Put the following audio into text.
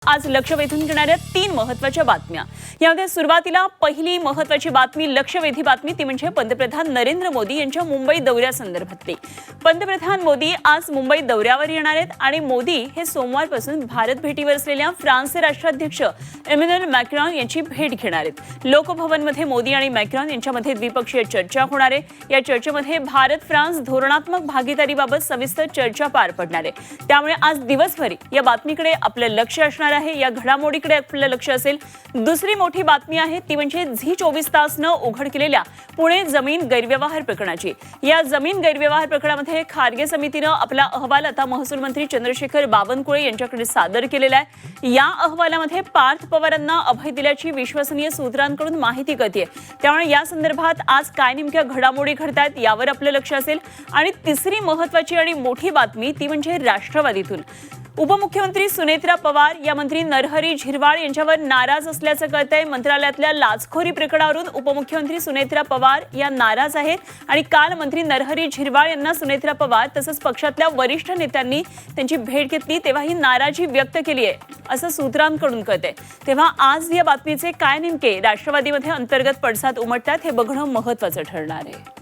आज लक्ष वेधून घेणाऱ्या 3 महत्त्वाच्या बातम्या। यामध्ये सुरुवातीला पहिली महत्त्वाची बातमी, लक्षवेधी बातमी, ती म्हणजे पंतप्रधान नरेंद्र मोदी यांच्या मुंबई दौऱ्यासंदर्भातली। पंतप्रधान मोदी आज मुंबई दौऱ्यावर येणार आहेत आणि मोदी हे सोमवारपासून भारत भेटीवर असलेल्या फ्रान्सचे राष्ट्राध्यक्ष इमॅन्युएल मॅक्रॉन यांची भेट घेणार आहेत। लोकभवनमध्ये मोदी आणि मॅक्रॉन यांच्यामध्ये द्विपक्षीय चर्चा होणार आहे। या चर्चेमध्ये भारत फ्रान्स धोरणात्मक भागीदारीबाबत सविस्तर चर्चा पार पडणार आहे। त्यामुळे आज दिवसभर या बातमीकडे आपलं लक्ष असणार आहे, या घडामोडीकडे आपलं लक्ष असेल। दुसरी मोठी बातमी आहे ती म्हणजे झी 24 तासनं उघड केलेल्या पुणे जमीन गैरव्यवहार प्रकरणाची। या जमीन गैरव्यवहार प्रकरणामध्ये खारगे समितीनं आपला अहवाल आता महसूल मंत्री चंद्रशेखर बावनकुळे यांच्याकडे सादर केलेला आहे। या अहवालामध्ये पार्थ पवारांना अभय दिल्याची विश्वसनीय सूत्रांकडून माहिती कळते। त्यामुळे या संदर्भात आज काय नेमक्या घडामोडी घडतात यावर आपलं लक्ष असेल। आणि तिसरी महत्त्वाची आणि मोठी बातमी ती म्हणजे राष्ट्रवादीतून उपमुख्यमंत्री सुनेत्रा पवार या मंत्री नरहरी झिरवाळ यांच्यावर नाराज असल्याचं कळतंय। मंत्रालयातल्या लाचखोरी प्रकरणावरून उपमुख्यमंत्री सुनेत्रा पवार या नाराज आहेत आणि काल मंत्री नरहरी झिरवाळ यांना सुनेत्रा पवार तसंच पक्षातल्या वरिष्ठ नेत्यांनी त्यांची भेट घेतली तेव्हा ही नाराजी व्यक्त केली आहे असं सूत्रांकडून कळतंय। तेव्हा आज या बातमीचे काय नेमके राष्ट्रवादीमध्ये अंतर्गत पडसाद उमटतात हे बघणं महत्त्वाचं ठरणार आहे।